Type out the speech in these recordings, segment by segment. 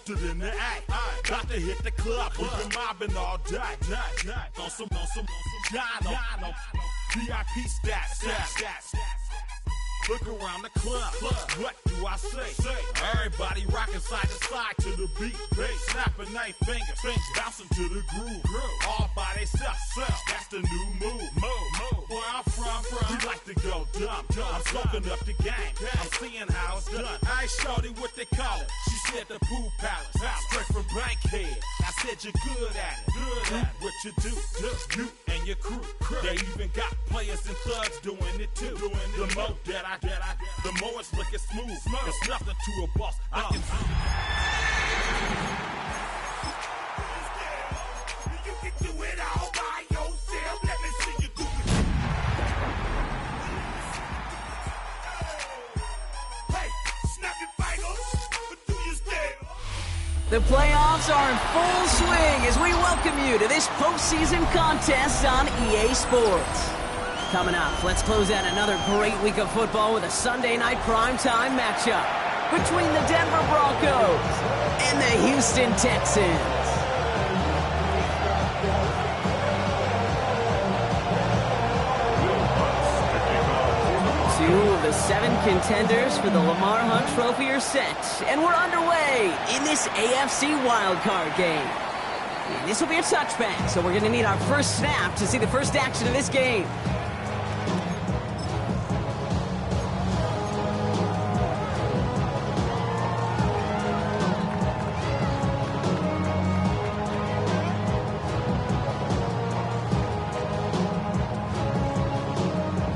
posted in the act. Got to hit the club, we've been mobbing all day. On some Jono, VIP stats. Look around the club, what do I say? Everybody rocking side to side to the beat. Snapping their fingers, bouncing to the groove. All by themselves, that's the new move. Where I'm from, we like to go dumb. I'm soaking up the game, I'm seeing how it's done. I ain't shorty what they call it. She said the pool palace, straight from Bankhead. I said you're good at it. What you do, you and your crew. They even got players and thugs doing it too. The more that the more it's looking smooth. It's nothing to a boss. I can You can do it all by yourself. Let me see you do it. Hey, snap your fingers, but do you still? The playoffs are in full swing as we welcome you to this postseason contest on EA Sports. Coming up, let's close out another great week of football with a Sunday night primetime matchup between the Denver Broncos and the Houston Texans. Two of the 7 contenders for the Lamar Hunt Trophy are set, and we're underway in this AFC wildcard game. And this will be a touchback, so we're going to need our first snap to see the first action of this game.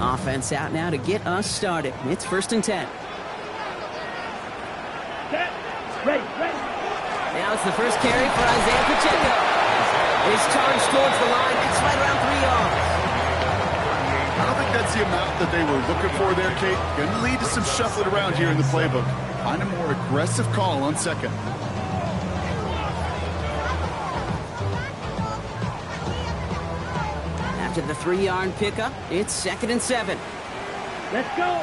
Offense out now to get us started. It's 1st and 10. Ready. Now it's the first carry for Isaiah Pacheco. His charge towards the line. It's right around 3 yards. I don't think that's the amount that they were looking for there, Kate. Going to lead to some shuffling around here in the playbook. Find a more aggressive call on second. After the 3-yard pickup, it's 2nd and 7. Let's go.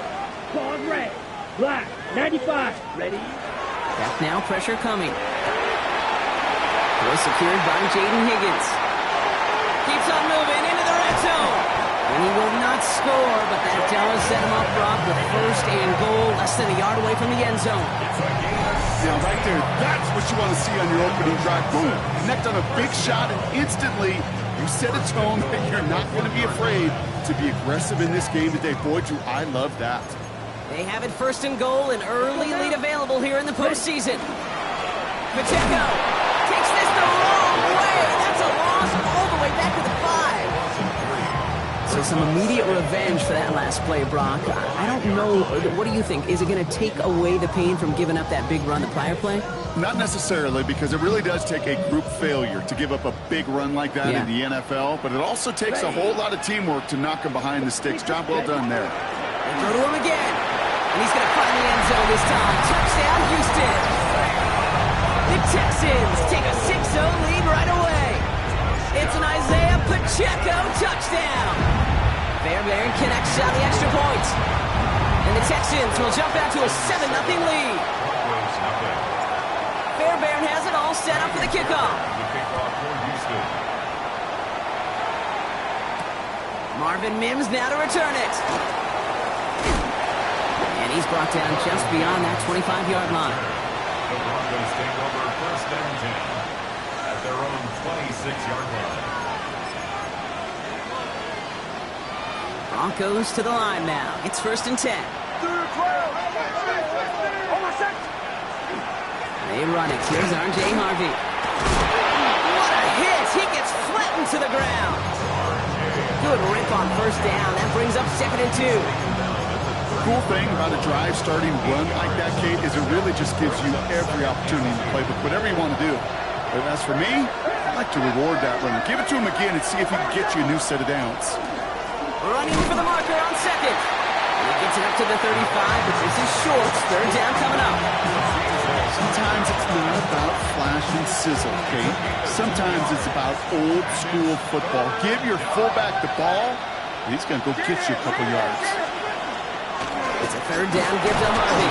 Pause red. Black. 95. Ready? Back now, pressure coming. Well secured by Jaden Higgins. Keeps on moving into the red zone. And he will not score, but that does set him up, Brock, with 1st and goal, less than a yard away from the end zone. Now, right there, that's what you want to see on your opening drive. Boom! Connect on a big shot, and instantly you set a tone that you're not going to be afraid to be aggressive in this game today. Boy, do I love that. They have it 1st and goal, an early lead available here in the postseason. Pacheco takes this the wrong way. That's a loss all the way back to the 5. So some immediate revenge for that last play, Brock. I don't know. What do you think? Is it going to take away the pain from giving up that big run the prior play? Not necessarily, because it really does take a group failure to give up a big run like that in the NFL, but it also takes a whole lot of teamwork to knock him behind the sticks. Job well done there. They throw to him again, and he's going to find the end zone this time. Touchdown, Houston. The Texans take a 6-0 lead right away. It's an Isaiah Pacheco touchdown. Fairbairn connects on the extra point. And the Texans will jump out to a 7-0 lead. Fairbairn has it all set up for the kickoff. Marvin Mims now to return it. And he's brought down just beyond that 25-yard line. The Broncos take over 1st and 10 at their own 26-yard line. Broncos to the line now. It's 1st and 10. They run it. Here's R.J. Harvey. What a hit! He gets flattened to the ground. Good rip on 1st down. That brings up 2nd and 2. Cool thing about a drive starting run like that, Kate, is it really just gives you every opportunity in the playbook, whatever you want to do. But as for me, I like to reward that runner. Give it to him again and see if he can get you a new set of downs. Running for the marker on 2nd. He gets it up to the 35, but this is short. 3rd down coming up. Sometimes it's not about flash and sizzle, Kate. Sometimes it's about old school football. Give your fullback the ball, and he's going to go get you a couple yards. It's a 3rd down give to Harvey.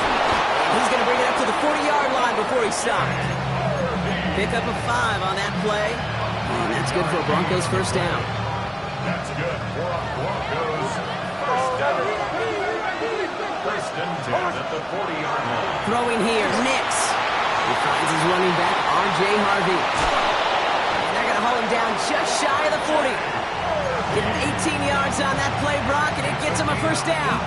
He's going to bring it up to the 40-yard line before he's stopped. Pick up a 5 on that play. And that's good for a Broncos first down. That's good for a Broncos first down. First and 10 at the 40-yard line. Throwing here, Nix. He finds his running back, R.J. Harvey. And they're going to hold him down just shy of the 40. Getting 18 yards on that play, Brock, and it gets him a first down.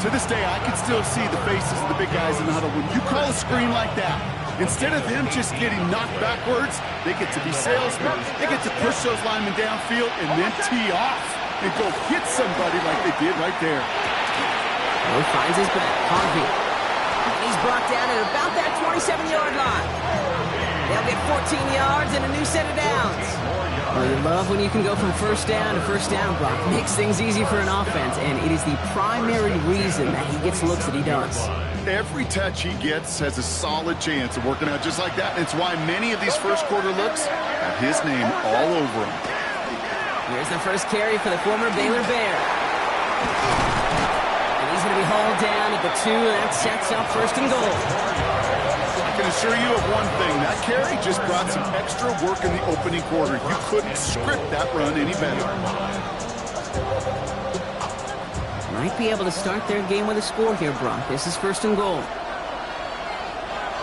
To this day, I can still see the faces of the big guys in the huddle. When you call a screen like that, instead of them just getting knocked backwards, they get to be salesmen. They get to push those linemen downfield and then tee off and go hit somebody like they did right there. He finds his back, Harvey. He's brought down at about that 27-yard line. They'll get 14 yards and a new set of downs. Well, you love when you can go from first down to first down, Brock. Makes things easy for an offense, and it is the primary reason that he gets looks that he does. Every touch he gets has a solid chance of working out just like that. It's why many of these first quarter looks have his name all over them. Here's the first carry for the former Baylor Bear. And he's going to be hauled down at the 2, and that sets up first and goal. I can assure you of one thing. That carry just brought some extra work in the opening quarter. You couldn't script that run any better. Might be able to start their game with a score here, Brock. This is first and goal.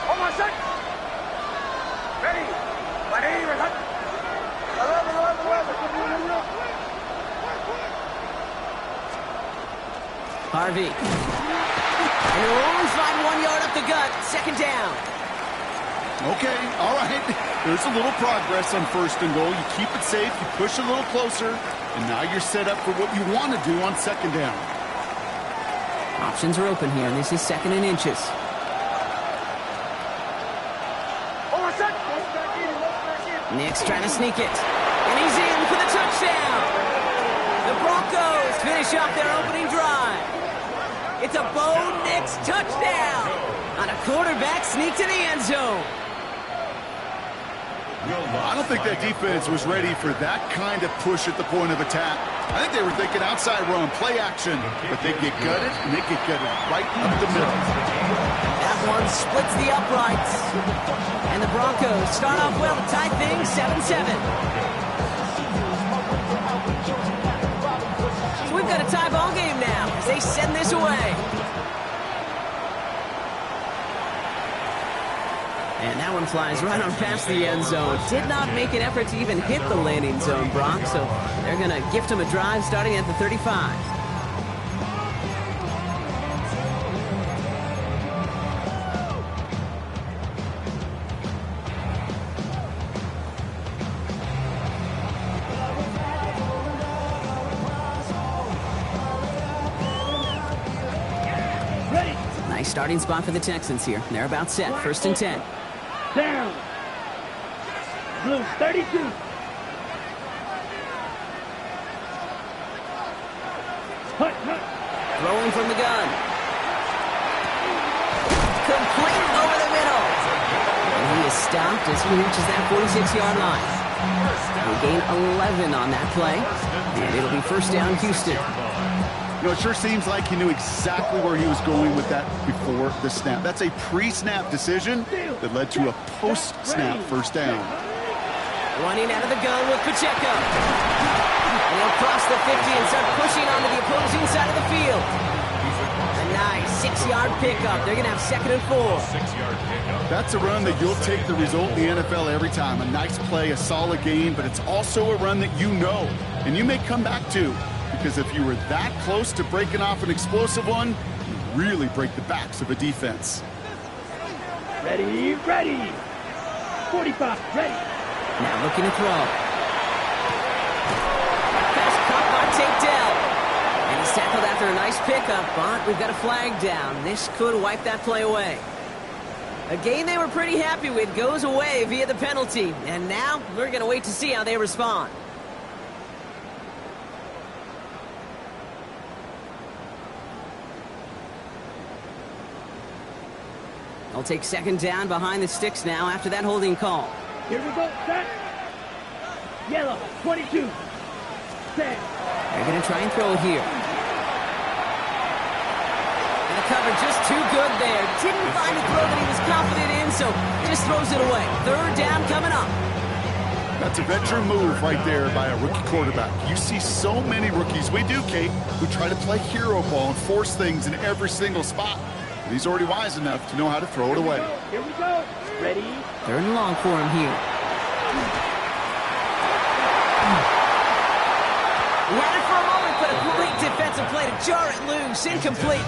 Hold on a sec. Ready. Harvey. And the Rolls find 1 yard up the gut. Second down. Okay, all right. There's a little progress on first and goal. You keep it safe, you push a little closer, and now you're set up for what you want to do on second down. Options are open here, and this is second and inches. Nick's trying to sneak it. And he's in for the touchdown. The Broncos finish off their opening drive. It's a Bo Nix touchdown on a quarterback sneak to the end zone. I don't think that defense was ready for that kind of push at the point of attack. I think they were thinking outside run, play action, but they get gutted, and they get gutted right up the middle. That one splits the uprights. And the Broncos start off well to tie things 7-7. So we've got a tie ball game now as they send this away. And that one flies right on past the end zone. Did not make an effort to even hit the landing zone, Brock, so they're going to gift him a drive starting at the 35. Nice starting spot for the Texans here. They're about set. First and 10. Down. Blue 32. Hut. Throwing from the gun. Complete over the middle. And he is stopped as he reaches that 46-yard line. He'll gain 11 on that play. And it'll be first down Houston. You know, it sure seems like he knew exactly where he was going with that before the snap. That's a pre-snap decision that led to a post-snap first down. Running out of the gun with Pacheco. And he'll cross the 50 and start pushing onto the opposing side of the field. A nice 6-yard pickup. They're going to have second and 4. 6-yard pickup. That's a run that you'll take the result in the NFL every time. A nice play, a solid game, but it's also a run that you know and you may come back to. Because if you were that close to breaking off an explosive one, you really break the backs of a defense. Ready. 45, ready. Now looking to throw. Pass caught by Tate Dell. And he's tackled after a nice pickup, but we've got a flag down. This could wipe that play away. A game they were pretty happy with goes away via the penalty. And now we're going to wait to see how they respond. They'll take second down behind the sticks now after that holding call. Here we go, set. Yellow, 22. Set. They're going to try and throw here. And a cover receiver just too good there. Didn't find a throw that he was confident in, so just throws it away. Third down coming up. That's a veteran move right there by a rookie quarterback. You see so many rookies, we do, Kate, who try to play hero ball and force things in every single spot. But he's already wise enough to know how to throw it away. Here we go. Ready? Third and long for him here. He had it for a moment, but a great defensive play to jar it loose. Incomplete.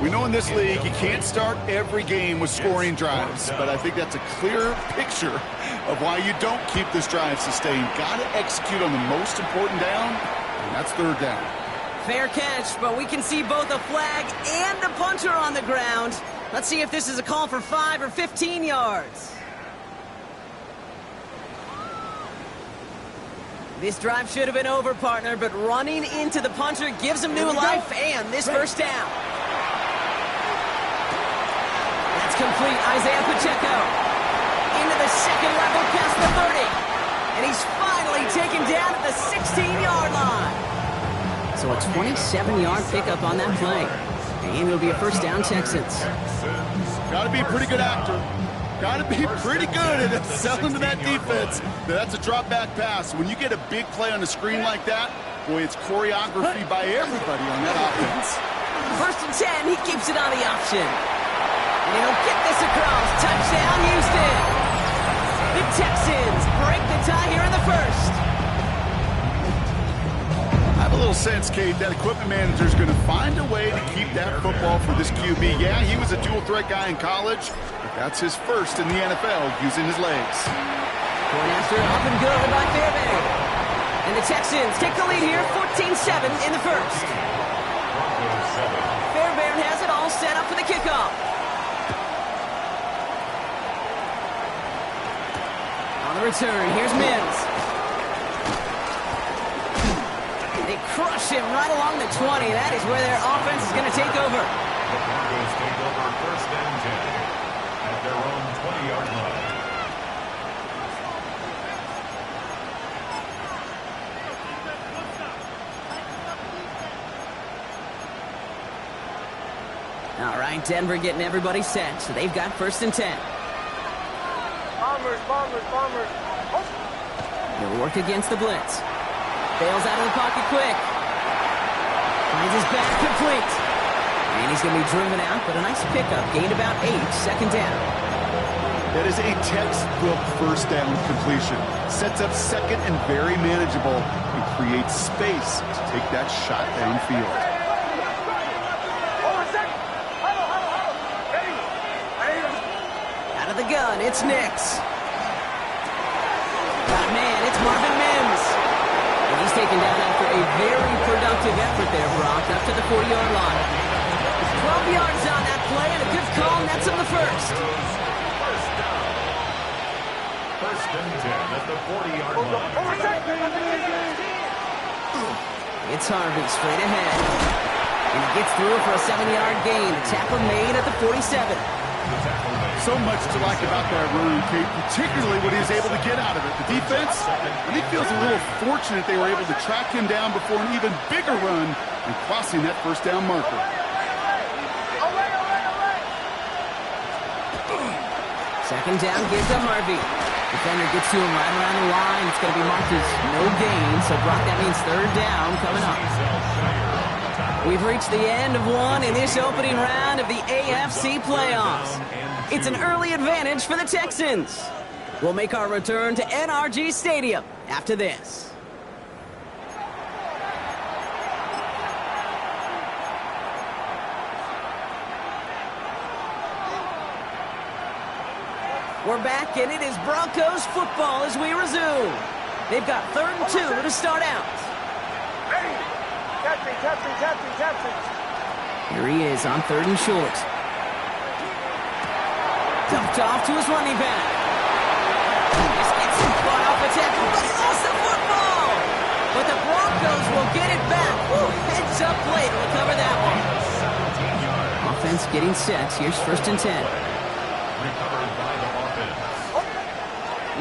We know in this league you can't start every game with scoring drives, but I think that's a clear picture of why you don't keep this drive sustained. Got to execute on the most important down, and that's third down. Fair catch, but we can see both a flag and a punter on the ground. Let's see if this is a call for 5 or 15 yards. This drive should have been over, partner, but running into the punter gives him new life and this first down. That's complete. Isaiah Pacheco into the second level past the 30. And he's finally taken down at the 16-yard line. So a 27-yard pickup on that play. And it'll be a first down, Texans. Got to be a pretty good actor. Got to be pretty good at selling to that defense. That's a drop-back pass. When you get a big play on the screen like that, boy, it's choreography by everybody on that offense. First and 10, he keeps it on the option. And he'll get this across. Touchdown, Houston. The Texans break the tie here in the first. I have a little sense, Kate, that equipment manager is going to find a way to keep that football for this QB. Yeah, he was a dual-threat guy in college, but that's his first in the NFL using his legs. Going after it, up and good by Fairbairn. And the Texans take the lead here, 14-7 in the first. Fairbairn has it all set up for the kickoff. On the return, here's Mims. They crush him right along the 20. That is where their offense is going to take over. The Broncos take over first and 10 at their own 20-yard line. All right, Denver getting everybody set. So they've got first and 10. Bombers. He'll work against the blitz. Bails out of the pocket quick. Finds his back complete. And he's going to be driven out, but a nice pickup. Gained about 8, second down. That is a textbook first down completion. Sets up second and very manageable and creates space to take that shot downfield. Out of the gun, it's Nix. God, man, it's Marvin Mims. And he's taken down after a very productive effort there, Brock, up to the 40-yard line. 12 yards on that play, and a good call, and that's on the first. First and 10 at the 40-yard line. It's Harvey straight ahead. And he gets through for a 7-yard gain. The tackle made at the 47. So much to like about that run, Kate, particularly what he was able to get out of it. The defense, I think, feels a little fortunate they were able to track him down before an even bigger run and crossing that first down marker. Second down, gives to Harvey. Defender gets to him right around the line. It's going to be marked as no gain. So, Brock, that means third down coming up. We've reached the end of one in this opening round of the AFC playoffs. It's an early advantage for the Texans. We'll make our return to NRG Stadium after this. We're back, and it is Broncos football as we resume. They've got 3rd and 2 to start out. Here he is on 3rd and short. Dumped off to his running back. This gets him caught off the tackle, but he lost the football. But the Broncos will get it back. Ooh, heads up play to recover that one. Offense getting set. Here's 1st and 10. Recovered by the offense.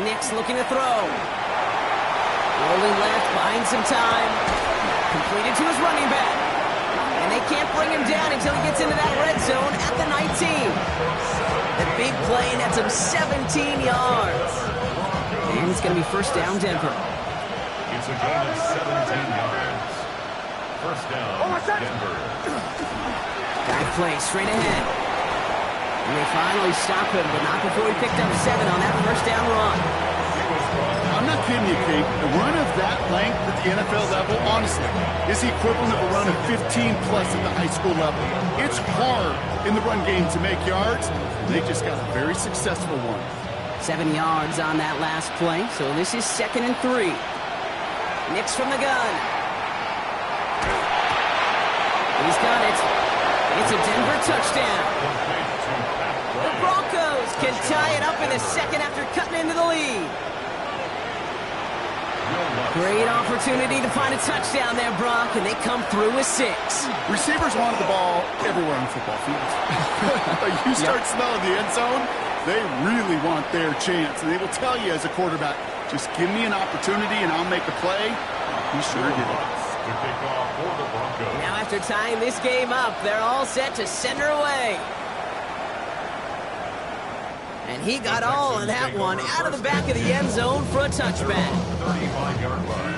Nix looking to throw. Rolling left, buying some time. Completed to his running back. And they can't bring him down. He's until he gets into that red zone at the 19. The big play nets him 17 yards. And it's going to be first down, Denver. It's a gain of 17 yards. First down, Denver. Dive play straight ahead. And they finally stop him, but not before he picked up 7 on that first down run. I'm not kidding you, Kate. A run of that length at the NFL level, honestly, is the equivalent of a run of 15-plus at the high school level. It's hard in the run game to make yards. They just got a very successful one. 7 yards on that last play, so this is 2nd and 3. Nix from the gun. He's got it. It's a Denver touchdown. The Broncos can tie it up in the second after cutting into the lead. Great opportunity to find a touchdown there, Brock, and they come through with 6. Receivers wanted the ball everywhere on the football field. You start smelling the end zone, they really want their chance. And they will tell you as a quarterback, just give me an opportunity and I'll make a play. He sure did it. Now after tying this game up, they're all set to send her away. And he got all on that one out of the back of the end zone for a touchback. 35-yard line.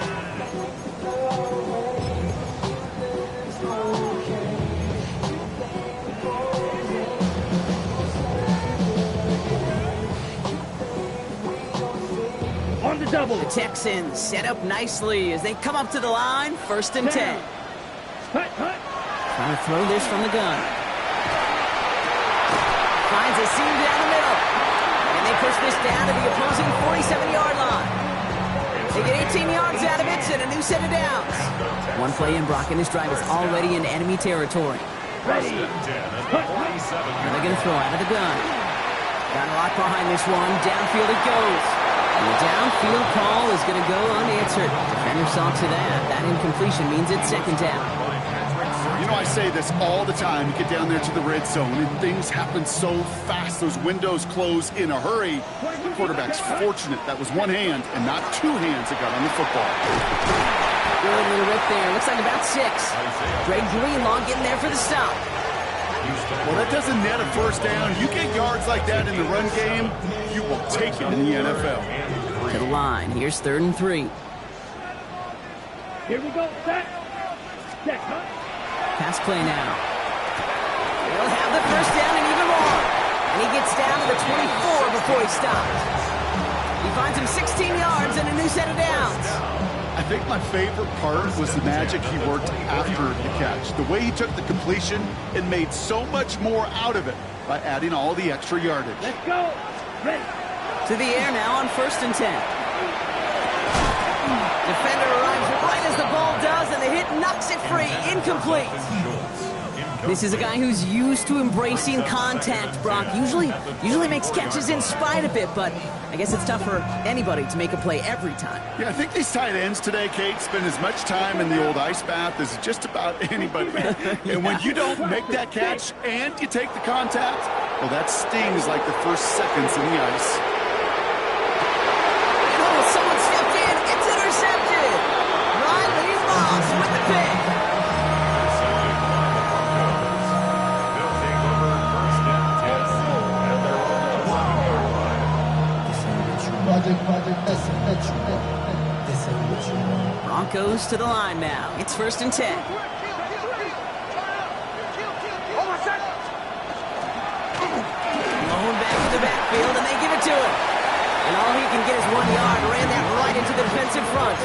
On the double. The Texans set up nicely as they come up to the line, 1st and 10. Hut. Trying to throw this from the gun. Finds a seam down the middle. And they push this down to the opposing 47-yard line. They get 18 yards out of it and a new set of downs. One play in, Brock, and this drive is already in enemy territory. Ready. They're going to throw out of the gun. Got a lot behind this one. Downfield it goes. And the downfield call is going to go unanswered. Defender saw to that. That incompletion means it's 2nd down. You know, I say this all the time. You get down there to the red zone, and things happen so fast. Those windows close in a hurry. The quarterback's fortunate that was one hand and not 2 hands that got on the football. Good little rip there. Looks like about 6. Greg Greenlaw getting there for the stop. Well, that doesn't net a first down. You get yards like that in the run game, you will take it in the NFL. To the line. Here's 3rd and 3. Here we go. Set. Hut. Pass play now. He'll have the first down and even more. And he gets down to the 24 before he stops. He finds him 16 yards and a new set of downs. I think my favorite part was the magic he worked after the catch. The way he took the completion and made so much more out of it by adding all the extra yardage. Let's go. Ready. To the air now on 1st and 10. Defender arrives right as the ball does, and the hit knocks it free. Incomplete. This is a guy who's used to embracing contact, Brock. Usually makes catches in spite of it, but I guess it's tough for anybody to make a play every time. Yeah, I think these tight ends today, Kate, spend as much time in the old ice bath as just about anybody. And when you don't make that catch and you take the contact, well, that stings like the first seconds in the ice. Oh, someone stepped in. It's intercepted. Riley Moss with the pick. Broncos to the line now. It's 1st and 10. Blown back to the backfield, and they give it to him. And all he can get is 1 yard. Ran that right into the defensive front.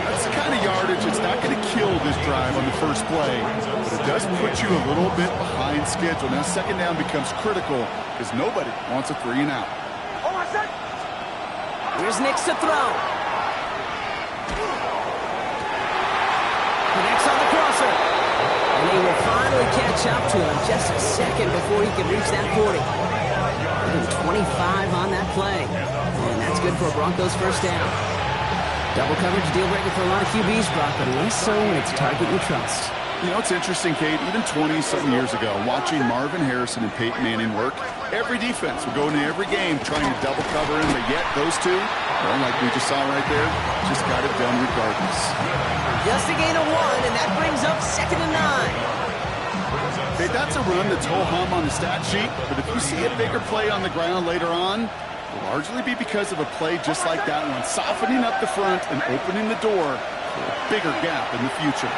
That's the kind of yardage that's not going to kill this drive on the first play, but it does put you a little bit behind schedule. Now 2nd down becomes critical because nobody wants a 3 and out. Here's Nix to throw. Connects on the crosser. And he will finally catch up to him just a second before he can reach that 40. 25 on that play. And that's good for a Broncos first down. Double coverage deal breaker for a lot of QBs, Brock, but less so when it's a target you trust. You know, it's interesting, Kate, even 20-something years ago, watching Marvin Harrison and Peyton Manning work, every defense would go into every game trying to double cover him, but yet those two, well, like we just saw right there, just got it done regardless. Just a gain of 1, and that brings up 2nd and 9. that's a run that's ho-hum on the stat sheet, but if you see a bigger play on the ground later on, it'll largely be because of a play just like that one, softening up the front and opening the door for a bigger gap in the future.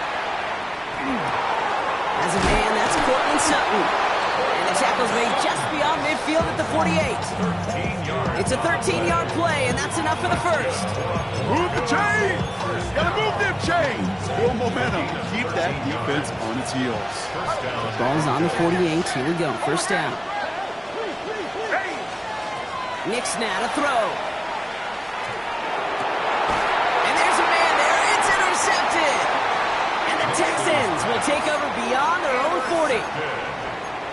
As a man, that's Cortland Sutton. And the tackle's made just beyond midfield at the 48. It's a 13-yard play, and that's enough for the first. Move the chains! Gotta move them chains! Build momentum. Keep that defense on its heels. Ball's on the 48. Here we go. First down. Nixon to throw. And there's a man there. It's intercepted. And the Texans will take over beyond their own 40.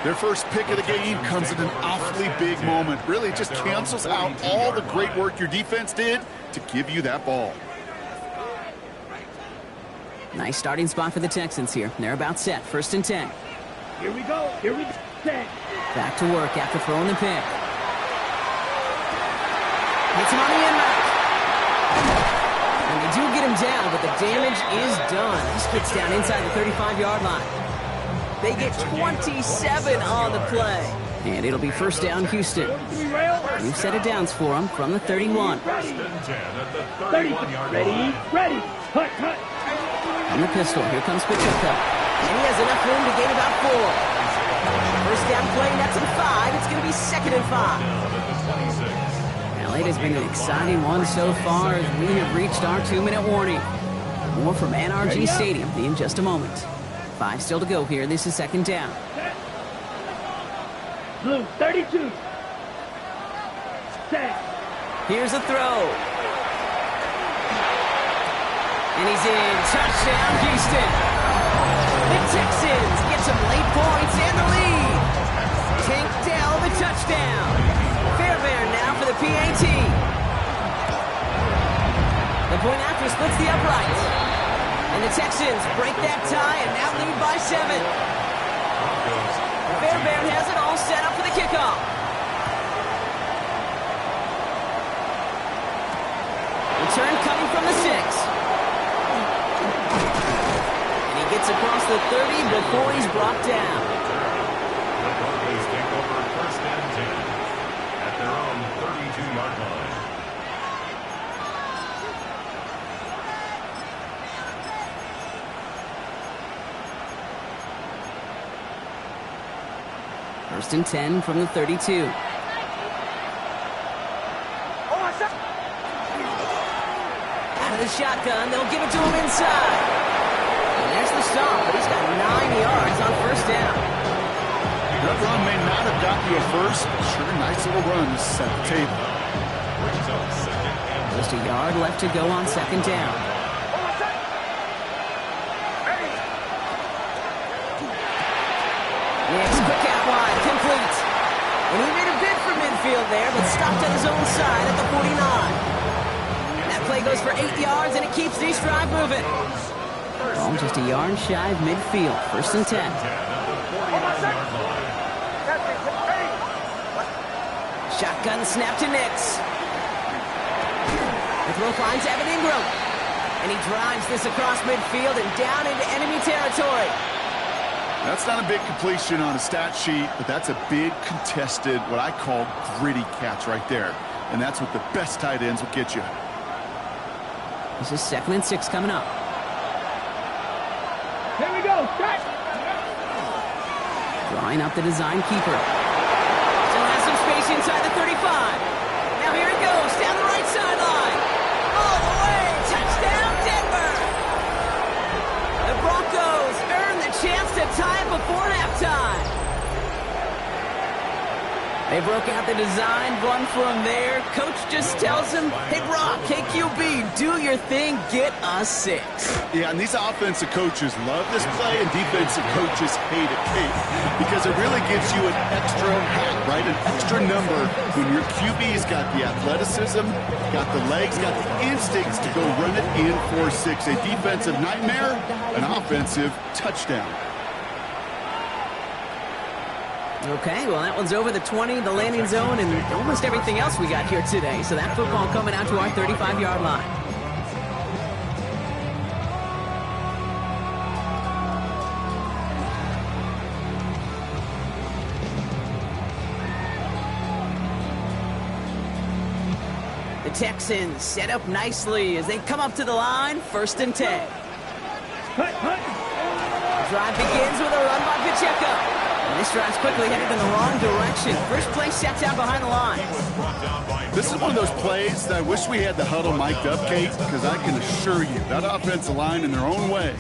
Their first pick of the game comes at an awfully big moment. Really just cancels out all the great work your defense did to give you that ball. Nice starting spot for the Texans here. They're about set. First and 10. Here we go. Here we go. Set. Back to work after throwing the pick. Hits him on the end route. And they do get him down, but the damage is done. He spits down inside the 35-yard line. They get 27 on the play. And it'll be first down, Houston. New set of downs for him from the 31. 30. Ready. Hut. On the pistol, here comes Pacheco. And he has enough room to gain about 4. First down play, that's in 5. It's going to be second and 5. Well, it has been an exciting one so far as we have reached our 2-minute warning. More from NRG Stadium in just a moment. 5 still to go here. This is second down. Blue, 32. Set. Here's a throw. And he's in. Touchdown, Houston. The Texans get some late points and the lead. Tank Dell, the touchdown. Fairbairn now for the PAT. The point after splits the uprights. And the Texans break that tie and now lead by 7. Fairbairn has it all set up for the kickoff. Return coming from the 6. And he gets across the 30 before he's brought down. The Broncos take over first and 10 at their own 32-yard line. First and 10 from the 32. Out of the shotgun, they'll give it to him inside. And there's the stop, but he's got 9 yards on first down. That run may not have got you a first, but sure, nice little run to set the table. Just a yard left to go on second down. Next, quick out wide, complete. And he made a bid for midfield there, but stopped on his own side at the 49. That play goes for 8 yards, and it keeps this drive moving. Ball just a yard shy of midfield. First and 10. Shotgun snap to Nix. The throw finds Evan Ingram. And he drives this across midfield and down into enemy territory. That's not a big completion on a stat sheet, but that's a big contested, what I call gritty catch right there. And that's what the best tight ends will get you. This is second and 6 coming up. Here we go. Set. Drawing up the design keeper. Still has some space inside the 35. Now here it goes, down the right sideline. All the way, touchdown Denver. The Broncos earn the chance to tie it before halftime. They broke out the design, run from there. Coach just tells him, hey, Brock, hey, QB, do your thing, get us 6. Yeah, and these offensive coaches love this play, and defensive coaches hate it, because it really gives you an extra hat, right? An extra number when your QB's got the athleticism, got the legs, got the instincts to go run it in for 6. A defensive nightmare, an offensive touchdown. Okay, well, that one's over the 20, the landing zone, and almost everything else we got here today. So that football coming out to our 35-yard line. The Texans set up nicely as they come up to the line, 1st and 10. Hut, hut. Drive begins with a run by Pacheco. And this drive's quickly headed in the wrong direction. First play set down behind the line. This is one of those plays that I wish we had the huddle mic'd up, Kate, because I can assure you that offensive line in their own way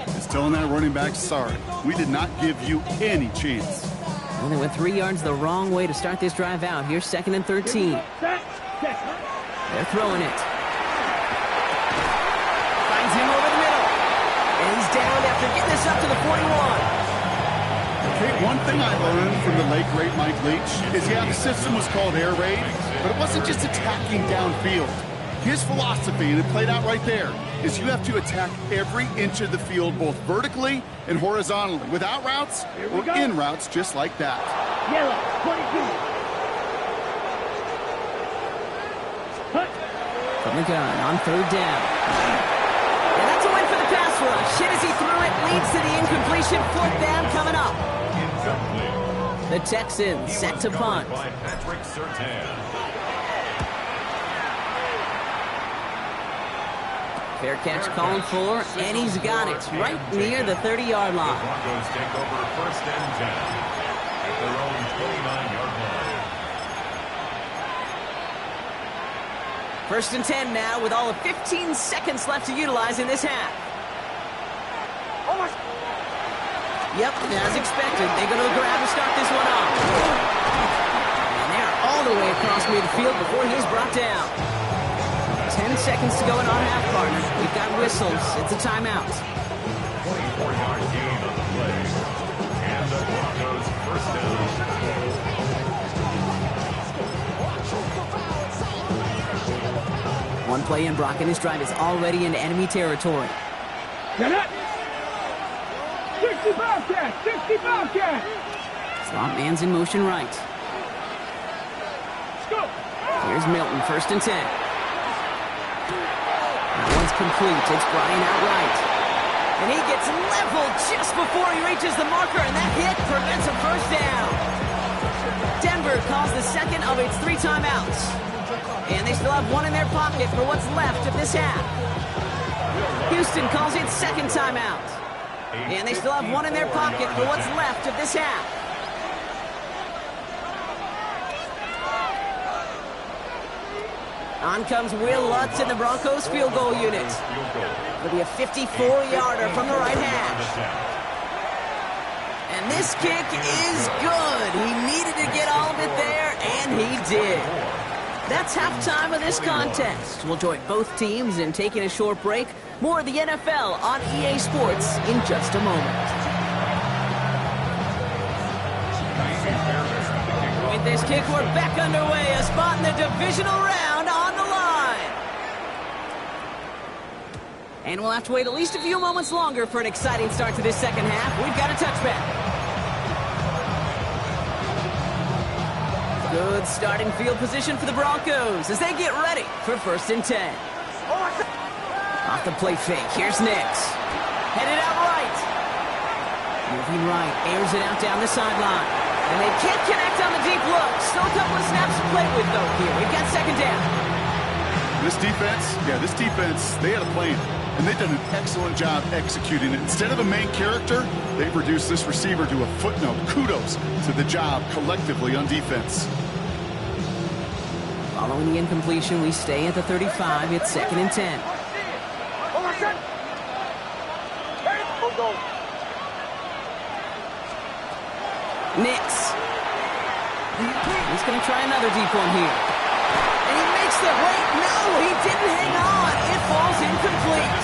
is telling that running back, sorry, we did not give you any chance. Well, they went 3 yards the wrong way to start this drive out. Here's 2nd and 13. Set. They're throwing it. Finds him over the middle. And he's down after getting this up to the 41. Okay, one thing I learned from the late, great Mike Leach is, yeah, the system was called air raid, but it wasn't just attacking downfield. His philosophy, and it played out right there, is you have to attack every inch of the field, both vertically and horizontally, without routes or in routes just like that. Yellow, 22. Hut. From the gun on 3rd down. And that's a win for the pass rush. Hit as he threw it, leads to the incompletion. 4th down coming up. The Texans set to punt. By Patrick Surtain. Fair catch called for, and he's got it right near the 30-yard line. The Broncos take over 1st and 10 at their own 29-yard line. 1st and 10 now with all of 15 seconds left to utilize in this half. Yep, as expected, they go to the grab to start this one off. And they're all the way across midfield before he's brought down. 10 seconds to go in our half, partner. We've got whistles. It's a timeout. 24-yard gain on the play. And the Broncos 1st down. One play in, Brock, and his drive is already into enemy territory. Get up. 60 Bobcat. 60 Bobcat. Slot man's in motion right. Let's go. Here's Milton, 1st and 10. That one's complete. It's Brian outright. And he gets leveled just before he reaches the marker, and that hit prevents a 1st down. Denver calls the 2nd of its 3 timeouts. And they still have 1 in their pocket for what's left of this half. Houston calls its 2nd timeout. And they still have 1 in their pocket for what's left of this half. On comes Will Lutz in the Broncos field goal unit. It'll be a 54-yarder from the right hash. And this kick is good. He needed to get all of it there, and he did. That's halftime of this contest. We'll join both teams in taking a short break. More of the NFL on EA Sports in just a moment. With this kick, we're back underway. A spot in the divisional round on the line. And we'll have to wait at least a few moments longer for an exciting start to this 2nd half. We've got a touchback. Good starting field position for the Broncos as they get ready for 1st and 10. Off the play fake, here's Nix. Headed out right. Moving right, airs it out down the sideline. And they can't connect on the deep look. Still a couple of snaps to play with, though, here. We've got 2nd down. This defense, they had a plan, and they've done an excellent job executing it. Instead of a main character, they've reduced this receiver to a footnote. Kudos to the job collectively on defense. Following the incompletion, we stay at the 35. It's 2nd and 10. Nix. He's going to try another deep one here. And he makes the wait. No, he didn't hang on. It falls incomplete.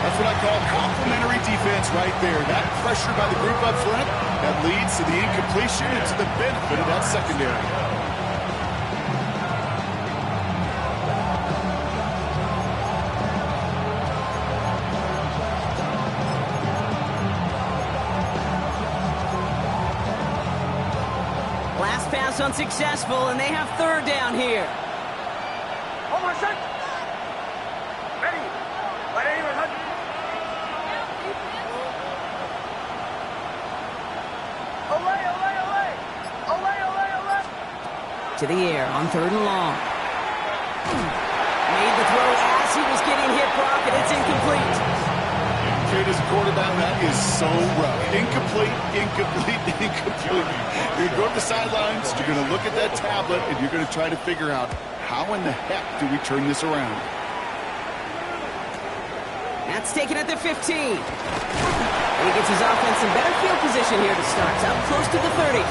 That's what I call complementary defense right there. That pressure by the group up front, that leads to the incompletion and to the benefit of that secondary. Last pass unsuccessful, and they have 3rd down here. To the air on 3rd and long. Made the throw as he was getting hit, Brock, and it's incomplete. Kate, as a quarterback, that is so rough. Incomplete, incomplete, incomplete. You're going to go to the sidelines, you're going to look at that tablet, and you're going to try to figure out how in the heck do we turn this around. That's taken at the 15. And he gets his offense in better field position here to start. It's up close to the 30.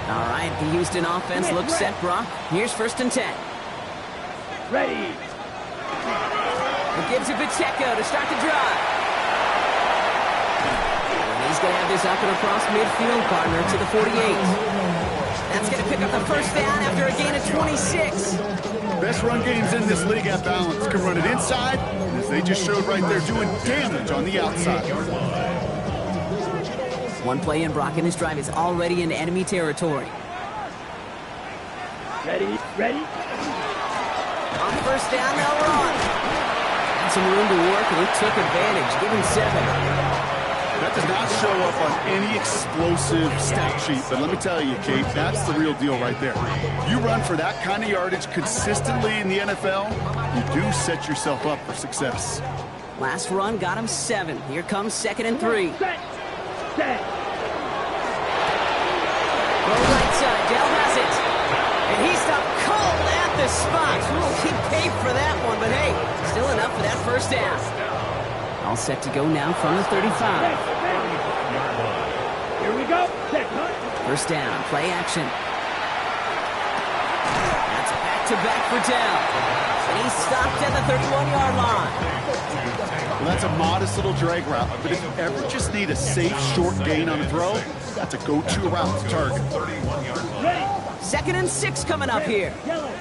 All right, the Houston offense looks set, Brock. Here's 1st and 10. Ready. He gives it Pacheco to start the drive. And he's going to have this up and across midfield, partner, to the 48. That's going to pick up the 1st down after a gain of 26. Best run games in this league at balance. Can run it inside, and as they just showed right there, doing damage on the outside. One play in, Brock, and his drive is already in enemy territory. Ready. Ready. On 1st down, they'll run. Had some room to work, and he took advantage, giving 7. That does not show up on any explosive stat sheet, but let me tell you, Kate, that's the real deal right there. You run for that kind of yardage consistently in the NFL, you do set yourself up for success. Last run got him 7. Here comes 2nd and 3. Set. Set. Go right side, Dell has it. And he stopped cold at the spot. We'll keep paid for that one, but hey, still enough for that 1st down. All set to go now from the 35. Here we go. Set. Cut. 1st down, play action. That's back-to-back for Dell. And he's stopped at the 31-yard line. Well, that's a modest little drag route, but if you ever just need a safe, short gain on a throw, that's a go-to route to target. 2nd and 6 coming up here. Yellow.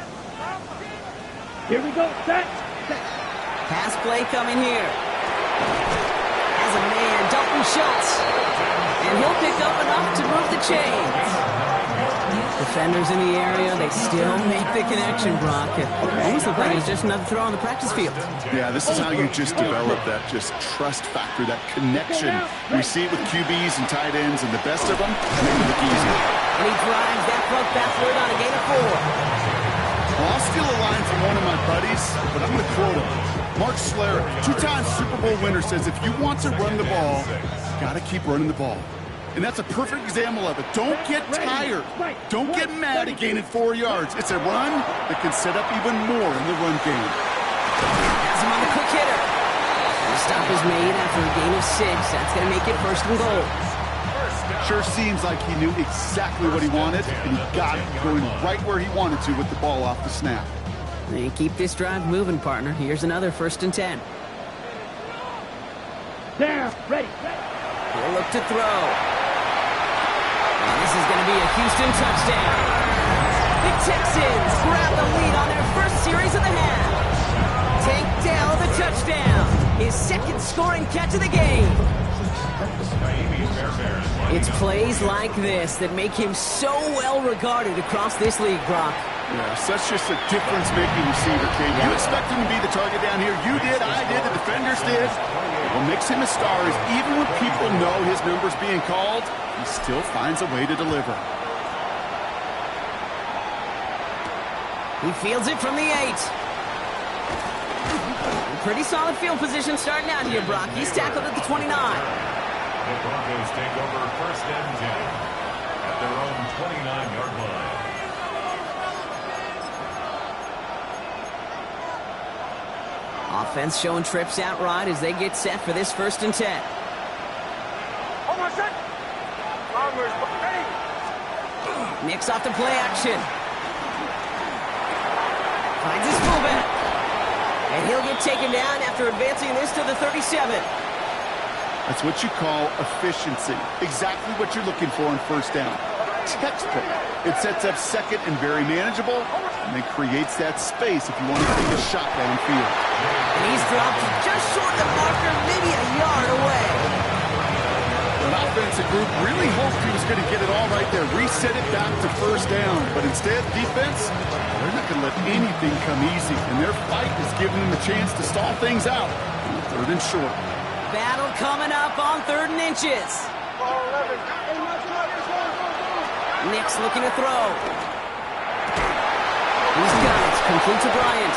Here we go. Set. Set. Pass play coming here. As a man, Dalton Schultz. And he'll pick up enough to move the chains. Defenders in the area, they still make the connection, Brock. It almost looks like it's just another throw on the practice field. Yeah, this is how you just develop that just trust factor, that connection. We see it with QBs and tight ends, and the best of them make it look easy. And he drives that front backward on a gain of 4. Well, I'll steal a line from one of my buddies, but I'm going to quote him. Mark Schlereth, 2-time Super Bowl winner, says if you want to run the ball, you got to keep running the ball. And that's a perfect example of it. Don't get tired. Don't get mad at gaining 4 yards. It's a run that can set up even more in the run game. Has him on the quick hitter. And the stop is made after a gain of 6. That's going to make it 1st and goal. Sure seems like he knew exactly what he wanted, and he got it going right where he wanted to with the ball off the snap. And keep this drive moving, partner. Here's another 1st and 10. There. Ready. He'll look to throw. And this is going to be a Houston touchdown. The Texans grab the lead on their 1st series of the half. Tank Dell the touchdown. His 2nd scoring catch of the game. It's plays like this that make him so well regarded across this league, Brock. Yeah, such just a difference-making receiver, Kate. You expect him to be the target down here. You did, I did, the defenders did. What makes him a star is even when people know his number's being called, he still finds a way to deliver. He fields it from the 8. Pretty solid field position starting out here, Brock. He's tackled at the 29. The Broncos take over 1st and 10 at their own 29-yard line. Offense showing trips out right as they get set for this 1st and 10. Mix off the play action. Finds his fullback. And he'll get taken down after advancing this to the 37. That's what you call efficiency. Exactly what you're looking for on 1st down. Textbook. It sets up 2nd and very manageable, and it creates that space if you want to take a shot downfield. And he's dropped just short of the marker, maybe a yard away. Not offensive group really hoped he was going to get it all right there, reset it back to first down. But instead, defense, they're not going to let anything come easy. And their fight is giving them a chance to stall things out. 3rd and short. Battle coming up on 3rd and inches. Nick's looking to throw. He's got it. Complete to Bryant.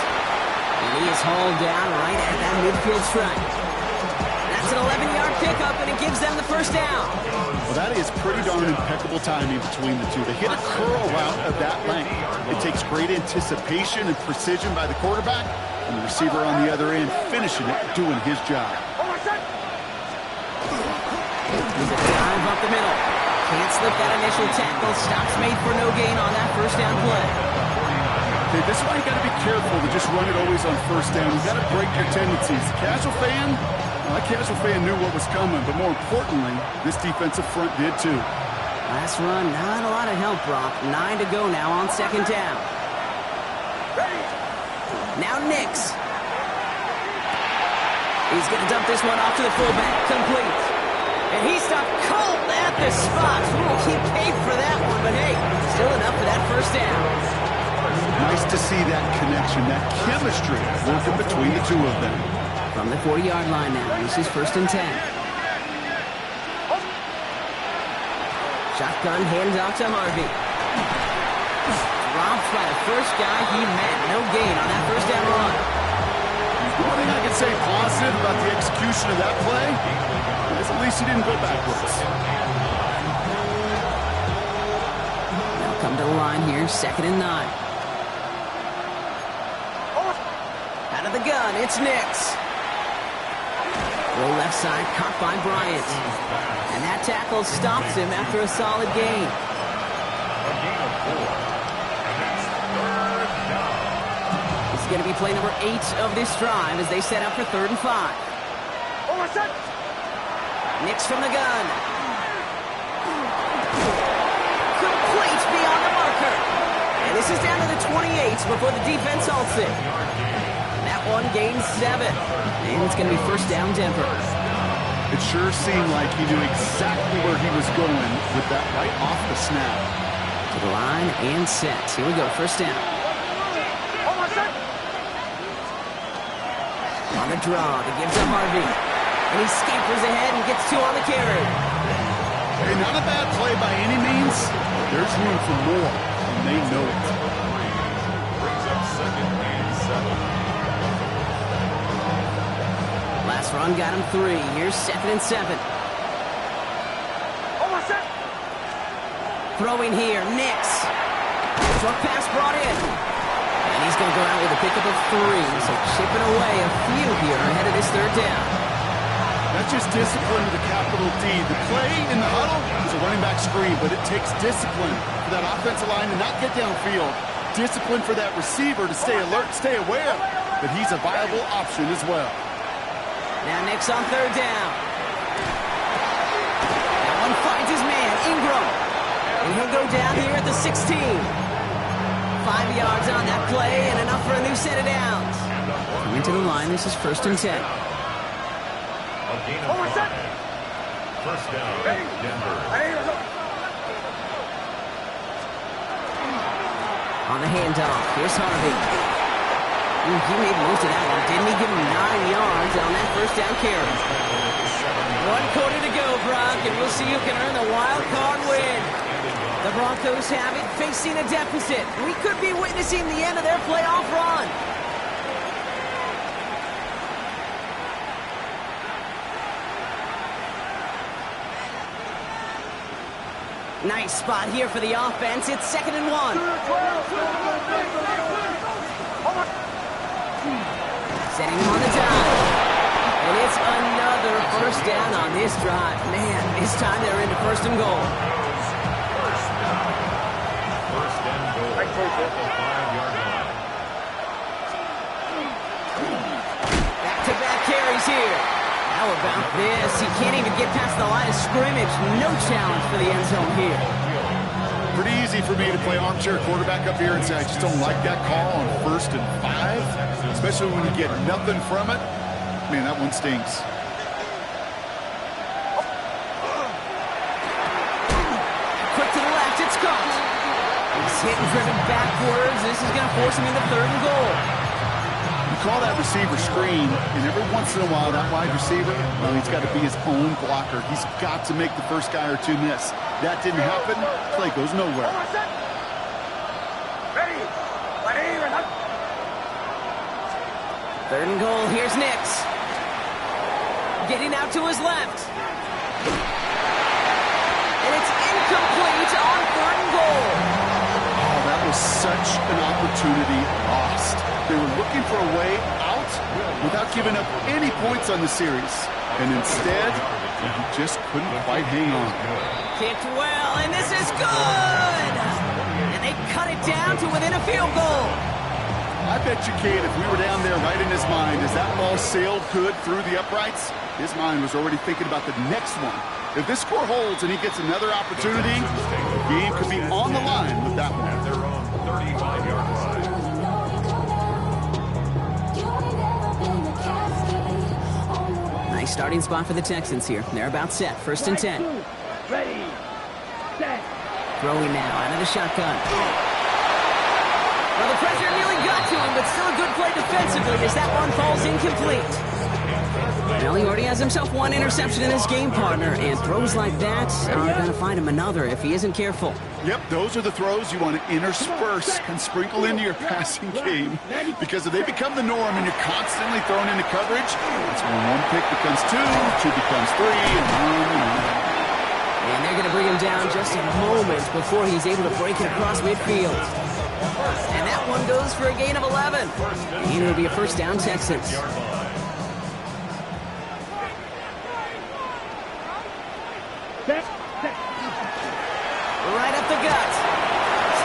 And he is hauled down right at that midfield stripe. That's an 11-yard pickup, and it gives them the first down. Well, that is pretty darn impeccable timing between the two. They hit a curl route of that length. It takes great anticipation and precision by the quarterback, and the receiver on the other end finishing it, doing his job. Drive up the middle. Can't slip that initial tackle. Stops made for no gain on that first down play. Okay, this is why you got to be careful to just run it always on first down. You got to break your tendencies. Casual fan, my casual fan knew what was coming, but more importantly, this defensive front did too. Last run, not a lot of help, Brock. 9 to go now on 2nd down. Now Nix. He's going to dump this one off to the fullback. Complete. And he stopped cold at the spot. He paid for that one, but hey, still enough for that first down. Nice to see that connection, that chemistry working between the two of them. From the 40-yard line now, this is 1st and 10. Shotgun handoff to Harvey. Dropped by the first guy he met. No gain on that first down run. One thing I can say positive about the execution of that play is at least he didn't go backwards. Now come to the line here, 2nd and 9. Out of the gun, it's Nix. Low left side, caught by Bryant. And that tackle stops him after a solid gain. A gain of 4. And that's 3rd down. This is going to be play number 8 of this drive as they set up for 3rd and 5. Nix from the gun. Complete beyond the marker. And this is down to the 28 before the defense halts it. That one gains 7. And it's going to be first down Denver. It sure seemed like he knew exactly where he was going with that right off the snap. To the line and set. Here we go, first down. On the draw, to give to Harvey. And he scampers ahead and gets 2 on the carry. Hey, not a bad play by any means. There's room for more, and they know it. Brings up 2nd and 7. Last run got him 3. Here's 2nd and 7. Throwing here, Nix. Short pass brought in. And he's going to go out with a pickup of 3. So chipping away a few here ahead of this 3rd down. That's just discipline with a capital D. The play in the huddle is a running back screen, but it takes discipline for that offensive line to not get downfield. Discipline for that receiver to stay alert, stay aware that he's a viable option as well. Now Nix on 3rd down. That one finds his man, Ingram. And he'll go down here at the 16. 5 yards on that play and enough for a new set of downs. Coming to the line, this is 1st and 10. A gain of 5. First down, Denver. On the handoff, here's Harvey. He made most of that one, didn't he? Give him 9 yards on that first down carry. 1 quarter to go, Brock, and we'll see who can earn the wild card win. The Broncos have it, facing a deficit. We could be witnessing the end of their playoff run. Nice spot here for the offense. It's 2nd and 1. Setting him on the dive. And it's another first down on this drive. Man, this time they're into 1st and goal. First and goal at the 5-yard line. Back-to-back carries here. How about this? He can't even get past the line of scrimmage. No challenge for the end zone here. Pretty easy for me to play armchair quarterback up here and say I just don't like that call on 1st and 5, especially when you get nothing from it. Man, that one stings. hit and driven backwards. This is going to force him into 3rd and goal. You call that receiver screen, and every once in a while, that wide receiver, well, he's got to be his own blocker. He's got to make the first guy or two miss. That didn't happen. Play goes nowhere. Third and goal. Here's Nix. Getting out to his left. And it's incomplete on 3rd and goal. Oh, that was such an opportunity lost. They were looking for a way out without giving up any points on the series. And instead, he just couldn't quite hang on. Kicked well, and this is good! And they cut it down to within a field goal. I bet you, Kate, if we were down there right in his mind, as that ball sailed good through the uprights, his mind was already thinking about the next one. If this score holds and he gets another opportunity, the game could be on the line with that one. At their own 35-yard line. Nice starting spot for the Texans here. They're about set. 1st and 10. Ready, set. Throwing now out of the shotgun. Well, the pressure nearly got to him, but still a good play defensively as that one falls incomplete. Well, he already has himself one interception in his game, partner, and throws like that are going to find him another if he isn't careful. Yep, those are the throws you want to intersperse and sprinkle into your passing game, because if they become the norm and you're constantly thrown into coverage, it's when one pick becomes two becomes three, and on. And they're going to bring him down just a moment before he's able to break it across midfield. And that one goes for a gain of 11. And it'll be a 1st down, Texans. Right up the gut.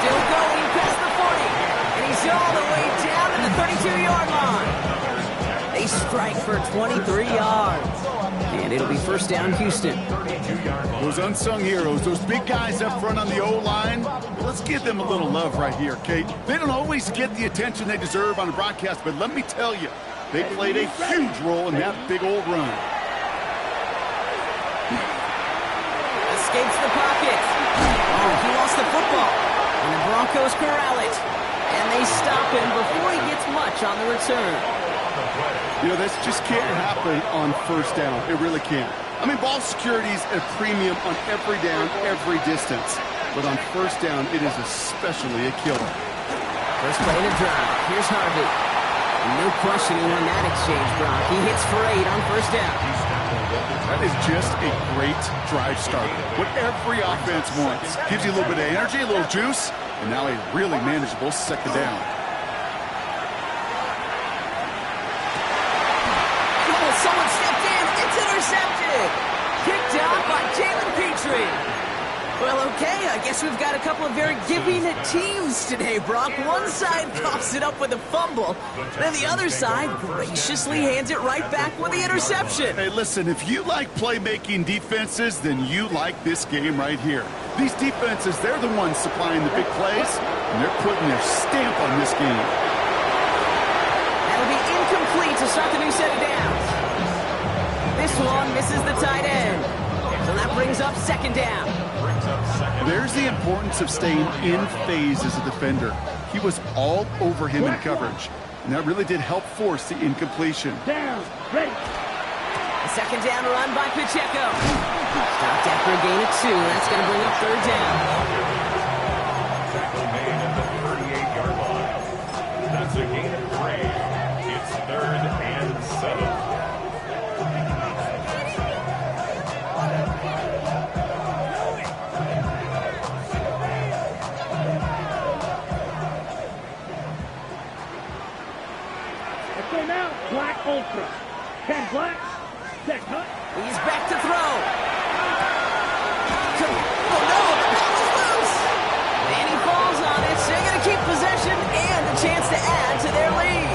Still going past the 40. And he's all the way down to the 32-yard line. They strike for 23 yards. And it'll be 1st down, Houston. Those unsung heroes, those big guys up front on the O-line, let's give them a little love right here, Kate. They don't always get the attention they deserve on the broadcast, but let me tell you, they played a huge role in that big old run. Escapes the pocket. Oh, he lost the football. And the Broncos corral it. And they stop him before he gets much on the return. You know, this just can't happen on 1st down. It really can't. I mean, ball security's a premium on every down, every distance. But on 1st down, it is especially a killer. First play in a drive. Here's Harvey. No questioning on that exchange, Brock. He hits for 8 on 1st down. That is just a great drive start. What every offense wants. Gives you a little bit of energy, a little juice, and now a really manageable 2nd down. Someone stepped in. It's intercepted. Picked out by Jalen Petrie. Well, okay, I guess we've got a couple of very giving teams today, Brock. One side coughs it up with a fumble, then the other side graciously hands it right back with the interception. Hey, listen, if you like playmaking defenses, then you like this game right here. These defenses, they're the ones supplying the big plays, and they're putting their stamp on this game. That'll be incomplete to start the new set of downs. This one misses the tight end. So that brings up 2nd down. There's the importance of staying in phase as a defender. He was all over him in coverage, and that really did help force the incompletion. Down, ready. A 2nd down run by Pacheco. Stopped after a gain of 2. That's going to bring up 3rd down. Tackle made at the 38-yard line. That's a gain of 3. It's 3rd and 7. Now, Black Ultra. 10 Black, set cut. He's back to throw. Oh no, the ball is loose. And he falls on it, so they're going to keep possession and a chance to add to their lead.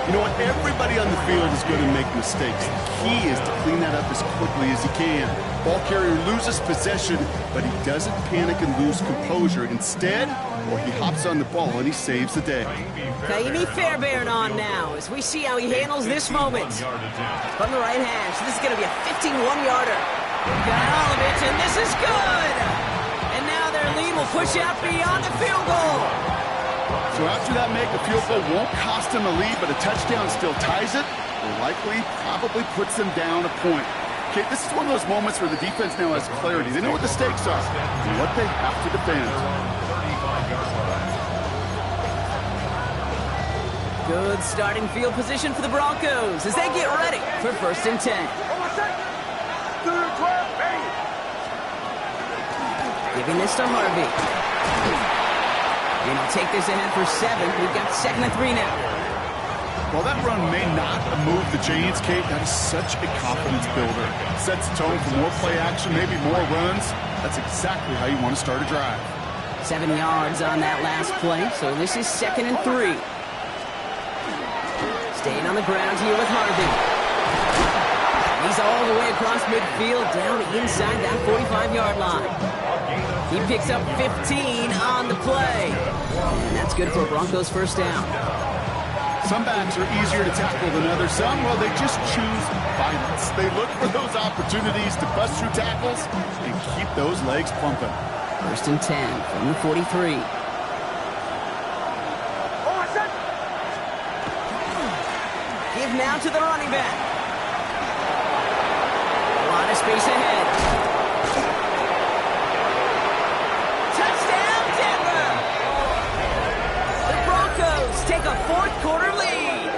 You know what? Everybody on the field is going to make mistakes. The key is to clean that up as quickly as he can. Ball carrier loses possession, but he doesn't panic and lose composure. Instead, he hops on the ball and he saves the day. Kaimi Fairbairn on now as we see how he handles this moment. From the right hash, this is going to be a 51-yarder. Got all of it, and this is good. And now they're their lead will push out beyond the field goal. So after that make, a field goal won't cost them a lead, but a touchdown still ties it, or likely probably puts them down a point. Okay, this is one of those moments where the defense now has clarity. They know what the stakes are and what they have to defend. Good starting field position for the Broncos as they get ready for 1st and 10. Giving this to Harvey. And he'll take this ahead for 7. We've got 2nd and 3 now. While that run may not move the chains, Kate, that is such a confidence builder. Sets the tone for more play action, maybe more runs. That's exactly how you want to start a drive. 7 yards on that last play, so this is 2nd and 3. Staying on the ground here with Harvey. He's all the way across midfield, down inside that 45-yard line. He picks up 15 on the play. And that's good for a Broncos 1st down. Some backs are easier to tackle than others. Some, well, they just choose violence. They look for those opportunities to bust through tackles and keep those legs pumping. 1st and 10 from the 43. Give now to the running back. A lot of space ahead. Touchdown, Denver! The Broncos take a 4th quarter lead.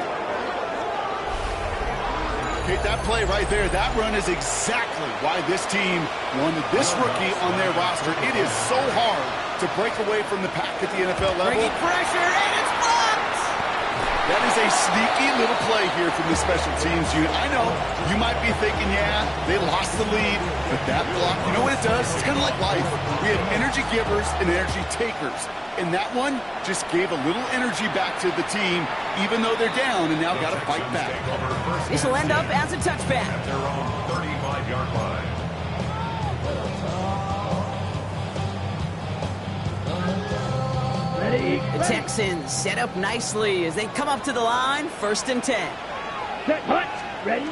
Okay, that play right there, that run is exactly why this team wanted this rookie on their roster. It is so hard to break away from the pack at the NFL level. Bringing pressure, and it's blocked! That is a sneaky little play here from the special teams unit. I know, you might be thinking, yeah, they lost the lead, but that block, you know what it does? It's kind of like life. We have energy givers and energy takers. And that one just gave a little energy back to the team, even though they're down and now got to fight back. This will end up as a touchback. Their own 35-yard line. The Texans set up nicely as they come up to the line, 1st and 10. Set, hut, ready?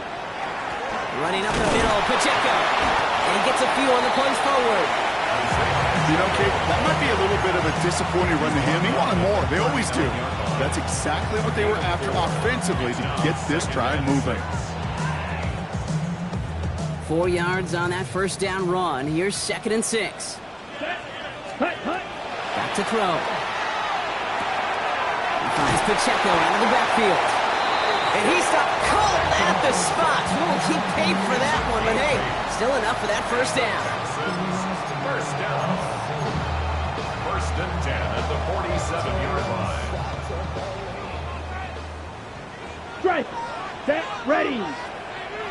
Running up the middle, Pacheco. And he gets a few on the plays forward. You know, Kate, that might be a little bit of a disappointing run to him. He wanted more. They always do. That's exactly what they were after offensively to get this drive moving. 4 yards on that 1st down run. Here's 2nd and 6. Set, hut, hut. Back to throw. He finds Pacheco out of the backfield. And he stopped cold at the spot. We'll keep paid for that one, but hey, still enough for that 1st down. 1st down. 1st and 10 at the 47-yard line. Strike. Set, ready.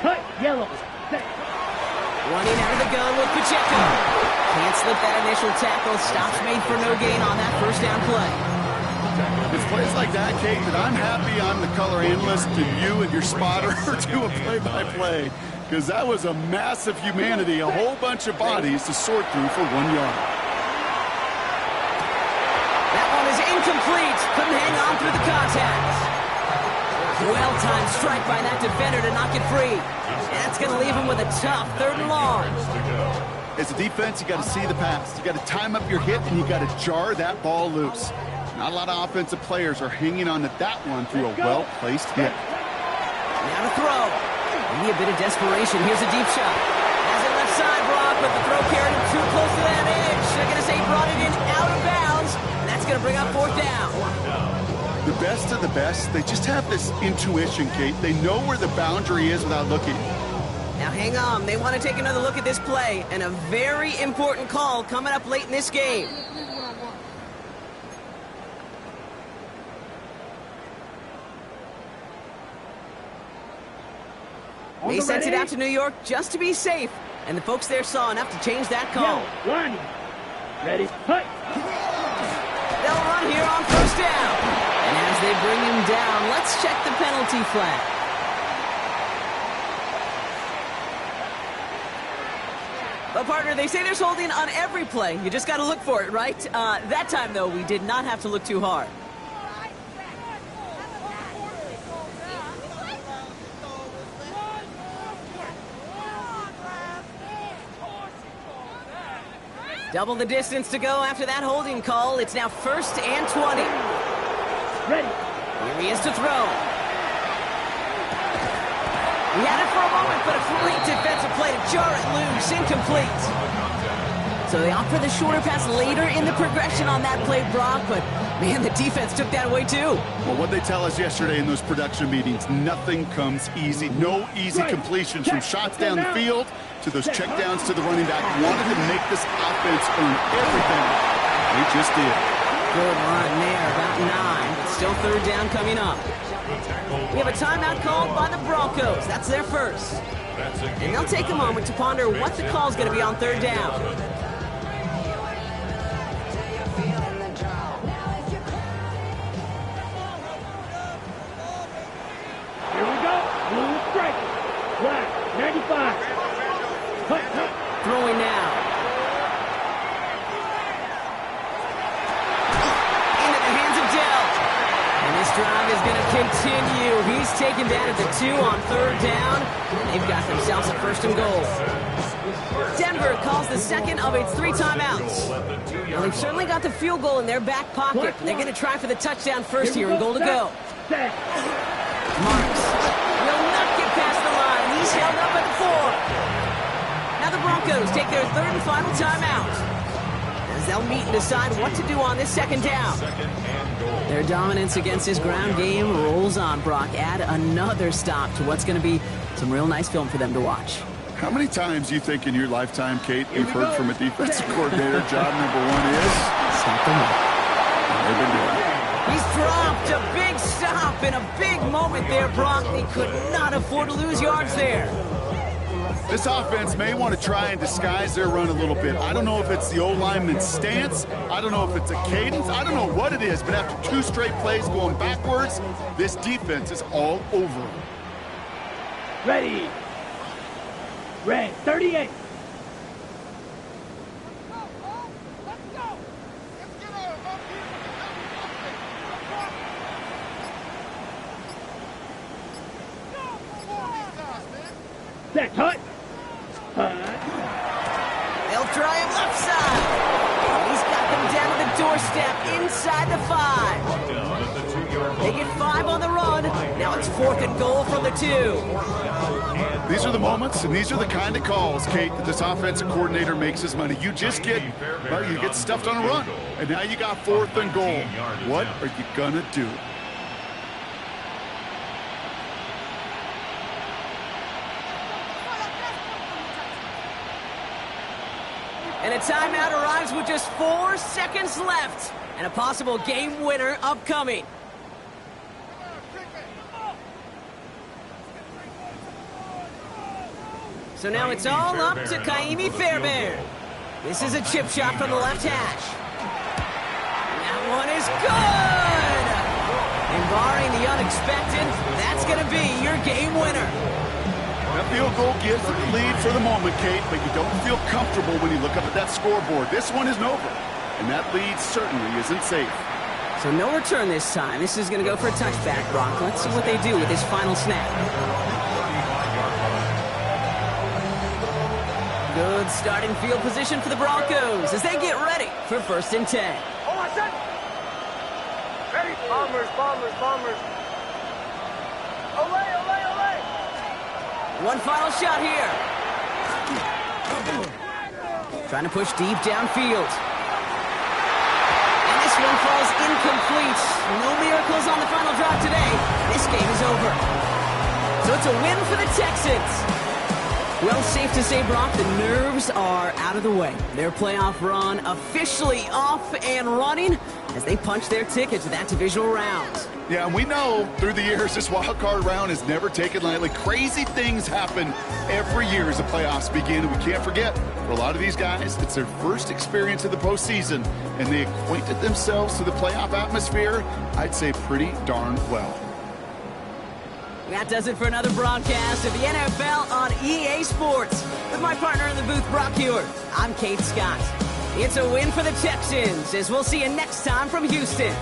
Hut, yellow. Set. Running out of the gun with Pacheco. Can't slip that initial tackle. Stops made for no gain on that 1st down play. It's plays like that, Kate, that I'm happy I'm the color analyst and you and your spotter are doing play-by-play. Because that was a massive humanity, a whole bunch of bodies to sort through for 1 yard. That one is incomplete. Couldn't hang on through the contact. Well-timed strike by that defender to knock it free. That's going to leave him with a tough 3rd and long. As a defense, you got to see the pass. You got to time up your hit, and you got to jar that ball loose. Not a lot of offensive players are hanging on to that one through a well-placed hit. Now to throw. Maybe a bit of desperation. Here's a deep shot. Has it left side, Brock, but the throw carried him too close to that edge. They're going to say he brought it in out of bounds, and that's going to bring up 4th down. The best of the best, they just have this intuition, Kate. They know where the boundary is without looking. Now hang on. They want to take another look at this play, and a very important call coming up late in this game. They sent it out to New York just to be safe, and the folks there saw enough to change that call. Line. Ready, hut. They'll run here on 1st down. And as they bring him down, let's check the penalty flag. Well, partner, they say there's holding on every play. You just got to look for it, right? That time, though, we did not have to look too hard. Double the distance to go after that holding call. It's now 1st and 20. Ready. Here he is to throw. He had it for a moment, but a great defensive play to jar it loose. Incomplete. So they opt for the shorter pass later in the progression on that play, Brock, but man, the defense took that away too. Well, what they tell us yesterday in those production meetings, nothing comes easy. No easy completions from shots down the field to those checkdowns to the running back. Wanted to make this offense earn everything. They just did. Good run there, about 9, but still 3rd down coming up. We have a timeout called by the Broncos. That's their first. And they'll take a moment to ponder what the call is going to be on 3rd down. Here we go. Blue strike. Black. 95. Cut. Throwing now. Into the hands of Dell. And this drive is going to continue. He's taken down at the 2 on 3rd down. And they've got themselves a 1st and goal. Denver calls the second of its 3 timeouts. Well, they've certainly got the field goal in their back pocket. They're going to try for the touchdown first here and goal to go. Set. Marks will not get past the line. He's held up at the 4. Now the Broncos take their 3rd and final timeout, as they'll meet and decide what to do on this 2nd down. Their dominance against this ground game rolls on, Brock. Add another stop to what's going to be some real nice film for them to watch. How many times do you think in your lifetime, Kate, you've heard from a defensive coordinator, job number 1 is Stop them up. they've been doing it. He's dropped a big stop in a big moment there, Brock. They could not afford to lose yards there. This offense may want to try and disguise their run a little bit. I don't know if it's the O-lineman's stance. I don't know if it's a cadence. I don't know what it is, but after 2 straight plays going backwards, this defense is all over them. Ready. Red. 38. Set. Hut. They'll try him left side. He's got them down to the doorstep inside the 5. They get 5 on the run. Now it's 4th and goal from the 2. These are the moments, and these are the kind of calls, Kate, that this offensive coordinator makes his money. You just get, well, you get stuffed on a run, and now you got 4th and goal. What are you gonna do? And a timeout arrives with just 4 seconds left, and a possible game winner upcoming. So now it's all up to Kaimi Fairbairn. This is a chip shot from the left hash. That one is good! And barring the unexpected, that's going to be your game winner. That field goal gives the lead for the moment, Kate, but you don't feel comfortable when you look up at that scoreboard. This one isn't over, and that lead certainly isn't safe. So no return this time. This is going to go for a touchback, Brock. Let's see what they do with this final snap. Good starting field position for the Broncos as they get ready for 1st and 10. Ready. Bombers. Olay. One final shot here. Trying to push deep downfield. And this one falls incomplete. No miracles on the final drive today. This game is over. So it's a win for the Texans. Well, safe to say, Brock, the nerves are out of the way. Their playoff run officially off and running as they punch their ticket to that divisional round. Yeah, and we know through the years this wild card round is never taken lightly. Crazy things happen every year as the playoffs begin, and we can't forget, for a lot of these guys, it's their first experience of the postseason, and they acquainted themselves to the playoff atmosphere, I'd say pretty darn well. That does it for another broadcast of the NFL on EA Sports. With my partner in the booth, Brock Hewitt, I'm Kate Scott. It's a win for the Texans, as we'll see you next time from Houston.